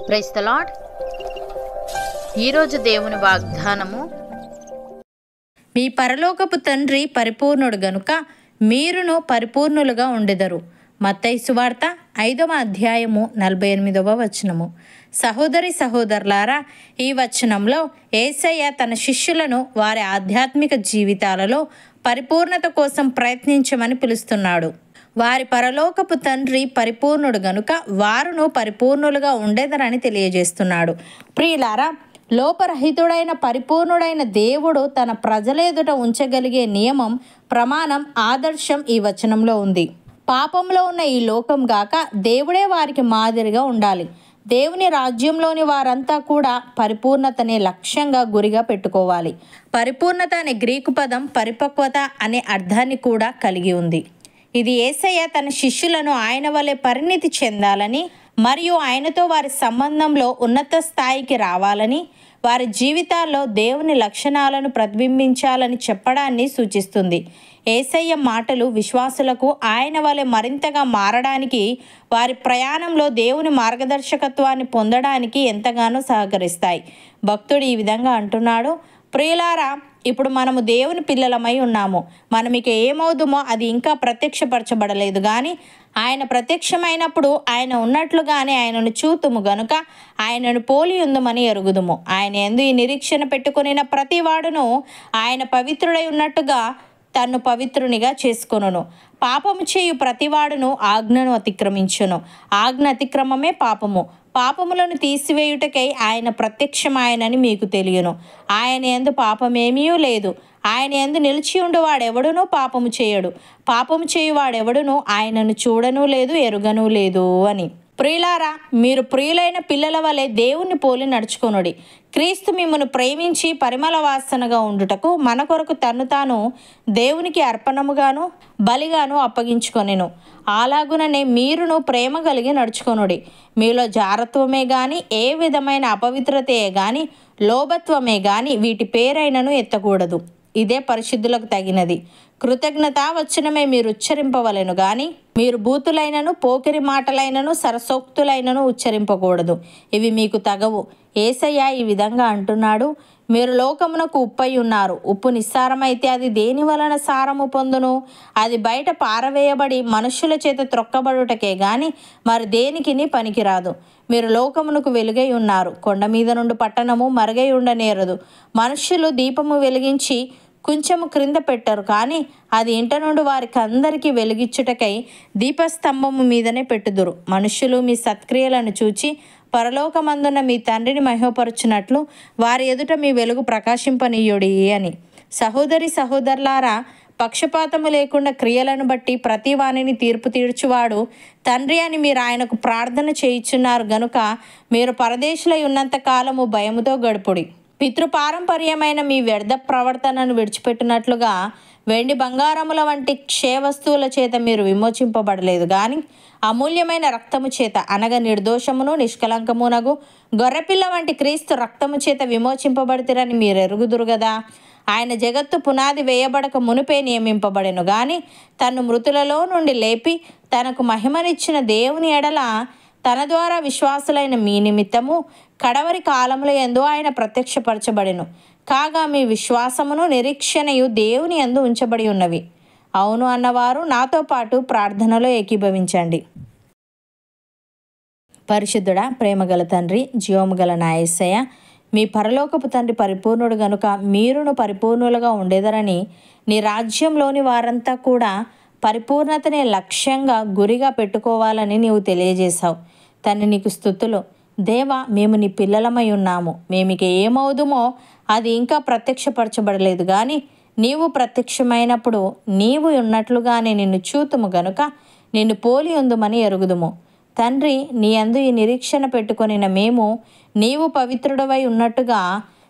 Praise the lord. ఈరోజు దేవుని వాగ్దానము, మీ పరలోకపు తండ్రి పరిపూర్ణుడు గనుక మీరును పరిపూర్ణులుగా ఉండెదరు. మత్తయి సువార్త 5వ అధ్యాయము 48వ వచనము. సహోదరి సహోదరులారా, ఈ వచనంలో యేసయ్య తన శిష్యులను వారి ఆధ్యాత్మిక జీవితాలలో పరిపూర్ణత కోసం ప్రయత్నించమని పిలుస్తున్నాడు. వారి పరలోకపు తండ్రి పరిపూర్ణుడు గనుక వారును పరిపూర్ణులుగా ఉండేదరని తెలియజేస్తున్నాడు. ప్రియులారా, లోపరహితుడైన పరిపూర్ణుడైన దేవుడు తన ప్రజల ఎదుట ఉంచగలిగే నియమం, ప్రమాణం, ఆదర్శం ఈ వచనంలో ఉంది. పాపంలో ఉన్న ఈ లోకం గాక దేవుడే వారికి మాదిరిగా ఉండాలి. దేవుని రాజ్యంలోని వారంతా కూడా పరిపూర్ణతనే లక్ష్యంగా, గురిగా పెట్టుకోవాలి. పరిపూర్ణత అనే గ్రీకు పదం పరిపక్వత అనే అర్థాన్ని కూడా కలిగి ఉంది. ఇది యేసయ్య తన శిష్యులను ఆయన వలె పరిణితి చెందాలని మరియు ఆయనతో వారి సంబంధంలో ఉన్నత స్థాయికి రావాలని, వారి జీవితాల్లో దేవుని లక్షణాలను ప్రతిబింబించాలని చెప్పడాన్ని సూచిస్తుంది. యేసయ్య మాటలు విశ్వాసులకు ఆయన వలె మరింతగా మారడానికి, వారి ప్రయాణంలో దేవుని మార్గదర్శకత్వాన్ని పొందడానికి ఎంతగానో సహకరిస్తాయి. భక్తుడు ఈ విధంగా అంటున్నాడు: ప్రియులారా, ఇప్పుడు మనము దేవుని పిల్లలమై ఉన్నాము. మనం ఇక ఏమవుదుమో అది ఇంకా ప్రత్యక్షపరచబడలేదు, కానీ ఆయన ప్రత్యక్షమైనప్పుడు ఆయన ఉన్నట్లుగానే ఆయనను చూతుము గనుక ఆయనను పోలి ఉందమని ఎరుగుదుము. ఆయన యందు ఈ నిరీక్షణ పెట్టుకొనిన ప్రతి వాడును ఆయన పవిత్రుడై ఉన్నట్టుగా తన్ను పవిత్రునిగా చేసుకొనును. పాపము చేయు ప్రతివాడును ఆజ్ఞను అతిక్రమించును. ఆజ్ఞ అతిక్రమమే పాపము. పాపములను తీసివేయుటకై ఆయన ప్రత్యక్షమాయనని మీకు తెలియను. ఆయన యందు పాపమేమీ లేదు. ఆయన యందు నిలిచి ఉండు వాడెవడునూ పాపము చేయడు. పాపము చేయువాడెవడునూ ఆయనను చూడనూ లేదు, ఎరుగనూ లేదు అని. ప్రియులారా, మీరు ప్రియులైన పిల్లల వలె దేవుణ్ణి పోలి నడుచుకొనుడి. క్రీస్తు మిమ్మును ప్రేమించి పరిమళ వాసనగా ఉండుటకు మన కొరకు తన్ను తాను దేవునికి అర్పణముగాను బలిగాను అప్పగించుకొనెను. అలాగుననే మీరును ప్రేమ కలిగి నడుచుకొనుడి. మీలో జారత్వమే గాని, ఏ విధమైన అపవిత్రతయే గాని, లోభత్వమే గాని వీటి పేరైనను ఎత్తకూడదు. ఇదే పరిశుద్ధులకు తగినది. కృతజ్ఞతా వచనమే మీరు ఉచ్చరింపవలెను గాని, మీరు బూతులైనను, పోకిరి మాటలైనను, సరసోక్తులైనను ఉచ్చరింపకూడదు. ఇవి మీకు తగవు. యేసయ్య ఈ విధంగా అంటున్నాడు: మీరు లోకమునకు ఉప్పై ఉన్నారు. ఉప్పు నిస్సారమైతే అది దేని వలన సారము పొందును? అది బయట పారవేయబడి మనుష్యుల చేత త్రొక్కబడుటకే గాని మరి దేనికిని పనికిరాదు. మీరు లోకమునకు వెలుగై ఉన్నారు. కొండ మీద నుండి పట్టణము మరుగై ఉండనేరదు. మనుష్యులు దీపము వెలిగించి కొంచెము క్రింద పెట్టరు, కానీ అది ఇంట నుండి వారికి అందరికీ వెలిగించుటకై దీపస్తంభము మీదనే పెట్టుదురు. మనుష్యులు మీ సత్క్రియలను చూచి పరలోకమందున్న మీ తండ్రిని మహిమపరచునట్లు వారి ఎదుట మీ వెలుగు ప్రకాశింపనీయుడి అని. సహోదరి సహోదరులారా, పక్షపాతము లేకుండా క్రియలను బట్టి ప్రతి వానిని తీర్పు తీర్చువాడు తండ్రి అని మీరు ఆయనకు ప్రార్థన చేయుచున్నారు గనుక మీరు పరదేశులై ఉన్నంత కాలము భయముతో గడుపుడి. పితృపారంపర్యమైన మీ వ్యర్థ ప్రవర్తనను విడిచిపెట్టినట్లుగా వెండి బంగారముల వంటి క్షయ వస్తువుల చేత మీరు విమోచింపబడలేదు, కానీ అమూల్యమైన రక్తము చేత, అనగా నిర్దోషమును నిష్కలంకమునగు గొర్రెపిల్ల వంటి క్రీస్తు రక్తము చేత విమోచింపబడితిరని మీరు ఎరుగుదురు గదా. ఆయన జగత్తు పునాది వేయబడక మునిపే నియమింపబడెను, కానీ తన్ను మృతులలో నుండి లేపి తనకు మహిమనిచ్చిన దేవుని ఎడల తన ద్వారా విశ్వాసులైన మీ నిమిత్తము కడవరి కాలముల యందు ఆయన ప్రత్యక్షపరచబడెను. కాగా మీ విశ్వాసమును నిరీక్షణయు దేవుని యందు ఉంచబడి ఉన్నవి. అవును అన్నవారు నాతో పాటు ప్రార్థనలో ఏకీభవించండి. పరిశుద్ధుడా, ప్రేమగల తండ్రి, జీవము గల నా యేసయ్య, మీ పరలోకపు తండ్రి పరిపూర్ణుడు గనుక మీరును పరిపూర్ణులుగా ఉండేదరని, నీ రాజ్యంలోని వారంతా కూడా పరిపూర్ణతనే లక్ష్యంగా, గురిగా పెట్టుకోవాలని నీవు తెలియజేశావు. తండ్రి, నీకు స్తుతులు. దేవా, మేము నీ పిల్లలమై ఉన్నాము. మేమిక ఏమవుదుమో అది ఇంకా ప్రత్యక్షపరచబడలేదు, కానీ నీవు ప్రత్యక్షమైనప్పుడు నీవు ఉన్నట్లుగానే నిన్ను చూతుము గనుక నిన్ను పోలి ఉందుమని ఎరుగుదుము. తండ్రి, నీ యందు ఈ నిరీక్షణ పెట్టుకొనిన మేము నీవు పవిత్రుడవై ఉన్నట్టుగా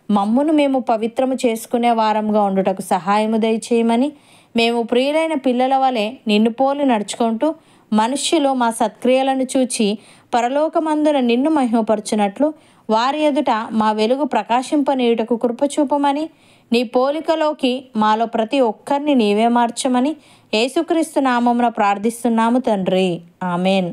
మమ్మును మేము పవిత్రము చేసుకునే వారంగా ఉండుటకు సహాయము దయచేయమని, మేము ప్రియులైన పిల్లల వలె నిన్ను పోలి నడుచుకుంటూ మనుష్యులు మా సత్క్రియలను చూచి పరలోకమందున నిన్ను మహిమపరచునట్లు వారి ఎదుట మా వెలుగు ప్రకాశింపనీయుటకు కృపచూపమని, నీ పోలికలోకి మాలో ప్రతి ఒక్కరిని నీవే మార్చమని యేసుక్రీస్తు నామమున ప్రార్థిస్తున్నాము తండ్రి. ఆమెన్.